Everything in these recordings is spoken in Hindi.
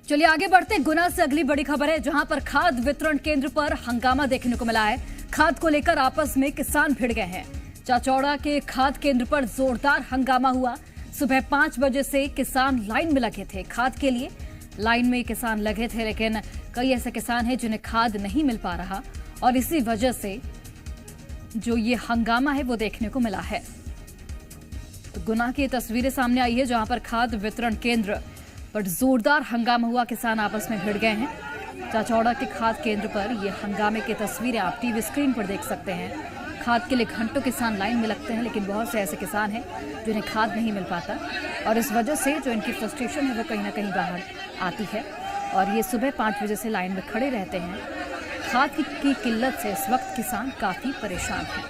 चलिए आगे बढ़ते हैं। गुना से अगली बड़ी खबर है, जहां पर खाद वितरण केंद्र पर हंगामा देखने को मिला है। खाद को लेकर आपस में किसान भिड़ गए हैं। चाचौड़ा के खाद केंद्र पर जोरदार हंगामा हुआ। सुबह 5 बजे से किसान लाइन में लगे थे खाद के लिए। लाइन में किसान लगे थे, लेकिन कई ऐसे किसान हैं जिन्हें खाद नहीं मिल पा रहा और इसी वजह से जो ये हंगामा है वो देखने को मिला है। तो गुना की तस्वीरें सामने आई है, जहां पर खाद वितरण केंद्र पर जोरदार हंगामा हुआ। किसान आपस में भिड़ गए हैं। चाचौड़ा के खाद केंद्र पर ये हंगामे की तस्वीरें आप टीवी स्क्रीन पर देख सकते हैं। खाद के लिए घंटों किसान लाइन में लगते हैं, लेकिन बहुत से ऐसे किसान हैं जिन्हें खाद नहीं मिल पाता और इस वजह से जो इनकी फ्रस्ट्रेशन है वो कहीं ना कहीं बाहर आती है। और ये सुबह 5 बजे से लाइन में खड़े रहते हैं। खाद की किल्लत से इस वक्त किसान काफी परेशान हैं।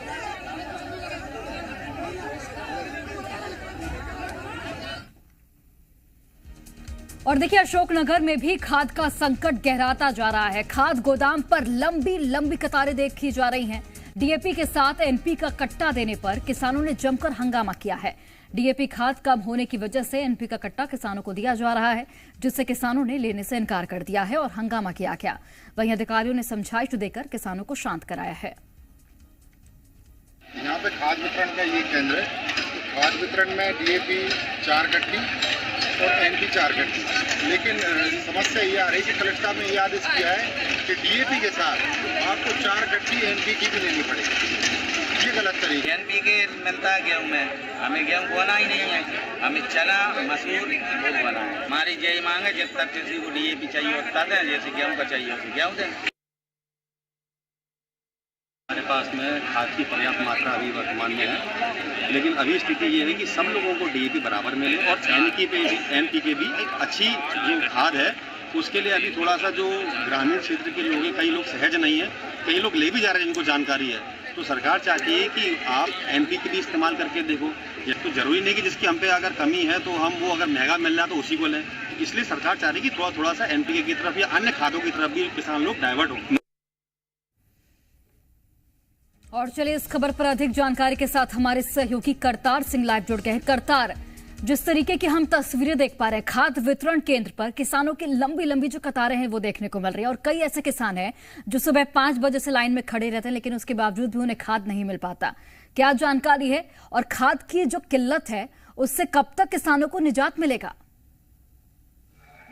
और देखिए, अशोकनगर में भी खाद का संकट गहराता जा रहा है। खाद गोदाम पर लंबी लंबी कतारें देखी जा रही हैं। डीएपी के साथ एनपी का कट्टा देने पर किसानों ने जमकर हंगामा किया है। डीएपी खाद कम होने की वजह से एनपी का कट्टा किसानों को दिया जा रहा है, जिससे किसानों ने लेने से इनकार कर दिया है और हंगामा किया गया। वहीं अधिकारियों ने समझाइश देकर किसानों को शांत कराया है। यहाँ पे खाद वितरण का ये केंद्र है। खाद वितरण में डीएपी 4 गट्टी और एनपी 4 गट्टी, लेकिन समस्या ये आ रही है कि कलेक्टर साहब ने ये आदेश किया है कि डीएपी के साथ आपको 4 गट्टी एनपी की भी लेनी पड़ेगी। ये गलत तरीका। एनपी के मिलता है गेहूँ में, हमें गेहूँ बोना ही नहीं है। हमें चना मसूर वो बोना है। हमारी यही मांग है, जब तक किसी को डीएपी चाहिए उतना दें, जैसे गेहूँ का चाहिए उसे गेहूँ दें। हमारे पास में खाद की पर्याप्त मात्रा अभी वर्तमान में है, लेकिन अभी स्थिति ये है कि सब लोगों को डीएपी बराबर मिले और एनपीके भी एक अच्छी जो खाद है उसके लिए अभी थोड़ा सा जो ग्रामीण क्षेत्र के लोग हैं, कई लोग सहज नहीं है, कई लोग ले भी जा रहे हैं जिनको जानकारी है। तो सरकार चाहती है कि आप एनपीके भी इस्तेमाल करके देखो। ये तो जरूरी नहीं कि जिसकी हम पे अगर कमी है तो हम वो अगर महंगा मिल रहा है तो उसी को लें। इसलिए सरकार चाह रही है कि थोड़ा सा एनपीके की तरफ या अन्य खादों की तरफ भी किसान लोग डाइवर्ट हो। और चलिए इस खबर पर अधिक जानकारी के साथ हमारे सहयोगी करतार सिंह लाइव जुड़ गए हैं। करतार, जिस तरीके की हम तस्वीरें देख पा रहे हैं, खाद वितरण केंद्र पर किसानों की लंबी लंबी जो कतारें हैं वो देखने को मिल रही है और कई ऐसे किसान हैं जो सुबह 5 बजे से लाइन में खड़े रहते हैं, लेकिन उसके बावजूद भी उन्हें खाद नहीं मिल पाता। क्या जानकारी है और खाद की जो किल्लत है उससे कब तक किसानों को निजात मिलेगा?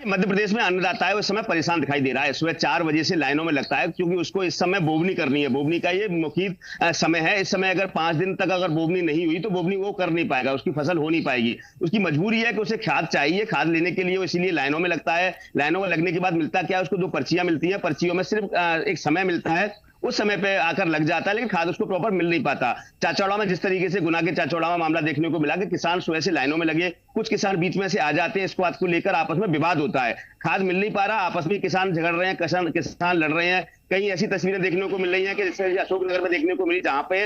मध्य प्रदेश में अन्नदाता है, उस समय परेशान दिखाई दे रहा है। सुबह 4 बजे से लाइनों में लगता है, क्योंकि उसको इस समय बोवनी करनी है। बोवनी का ये मुख्य समय है। इस समय अगर 5 दिन तक अगर बोवनी नहीं हुई तो बोवनी वो कर नहीं पाएगा, उसकी फसल हो नहीं पाएगी। उसकी मजबूरी है कि उसे खाद चाहिए। खाद लेने के लिए वो इसीलिए लाइनों में लगता है। लाइनों में लगने के बाद मिलता क्या है, उसको 2 पर्चियां मिलती है। पर्चियों में सिर्फ एक समय मिलता है, उस समय पे आकर लग जाता है, लेकिन खाद उसको प्रॉपर मिल नहीं पाता। चाचौड़ा में जिस तरीके से गुना के चाचौड़ा में मामला देखने को मिला कि किसान सुबह से लाइनों में लगे, कुछ किसान बीच में से आ जाते हैं, इस बात को लेकर आपस में विवाद होता है। खाद मिल नहीं पा रहा, आपस में किसान झगड़ रहे हैं, किसान लड़ रहे हैं। कई ऐसी तस्वीरें देखने को मिल रही हैं कि जैसे अशोकनगर में देखने को मिली, जहां पे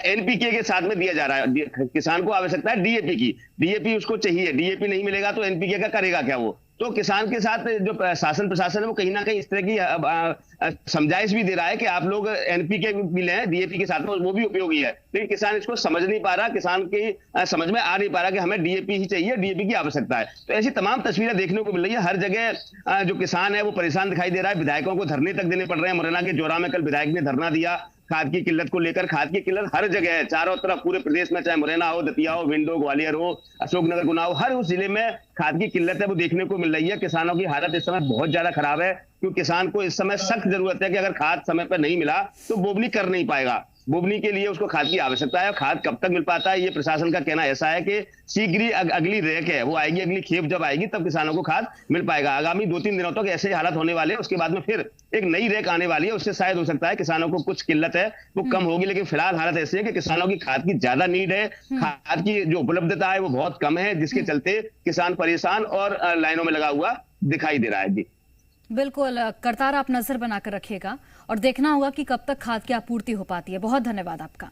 एनपीके के साथ में दिया जा रहा है। किसान को आवश्यकता है डीएपी की, डीएपी उसको चाहिए। डीएपी नहीं मिलेगा तो एनपीके का करेगा क्या वो? तो किसान के साथ जो शासन प्रशासन है वो कहीं ना कहीं इस तरह की समझाइश भी दे रहा है कि आप लोग एनपीके भी लें, डीएपी के साथ में वो भी उपयोगी है। लेकिन किसान इसको समझ नहीं पा रहा, किसान की समझ में आ नहीं पा रहा कि हमें डीएपी ही चाहिए, डीएपी की आवश्यकता है। तो ऐसी तमाम तस्वीरें देखने को मिल रही है। हर जगह जो किसान है वो परेशान दिखाई दे रहा है। विधायकों को धरने तक देने पड़ रहे हैं। मुरैना के जोरा में कल विधायक ने धरना दिया खाद की किल्लत को लेकर। खाद की किल्लत हर जगह है, चारों तरफ पूरे प्रदेश में, चाहे मुरैना हो, दतिया हो, भिंड हो, ग्वालियर हो, अशोकनगर, गुना हो, हर उस जिले में खाद की किल्लत है वो देखने को मिल रही है। किसानों की हालत इस समय बहुत ज्यादा खराब है, क्योंकि किसान को इस समय सख्त जरूरत है कि अगर खाद समय पर नहीं मिला तो बोवनी कर नहीं पाएगा। बोवनी के लिए उसको खाद की आवश्यकता है। खाद कब तक मिल पाता है, ये प्रशासन का कहना ऐसा है कि शीघ्र ही अगली रैक है वो आएगी, अगली खेप जब आएगी तब किसानों को खाद मिल पाएगा। आगामी 2-3 दिनों तक ऐसे हालात होने वाले हैं। उसके बाद में फिर एक नई रैक आने वाली है, उससे शायद हो सकता है किसानों को कुछ किल्लत है वो कम होगी। लेकिन फिलहाल हालत ऐसी है कि किसानों की खाद की ज्यादा नीड है, खाद की जो उपलब्धता है वो बहुत कम है, जिसके चलते किसान परेशान और लाइनों में लगा हुआ दिखाई दे रहा है। जी बिल्कुल करतार, आप नजर बनाकर रखिएगा और देखना होगा कि कब तक खाद की आपूर्ति हो पाती है। बहुत धन्यवाद आपका।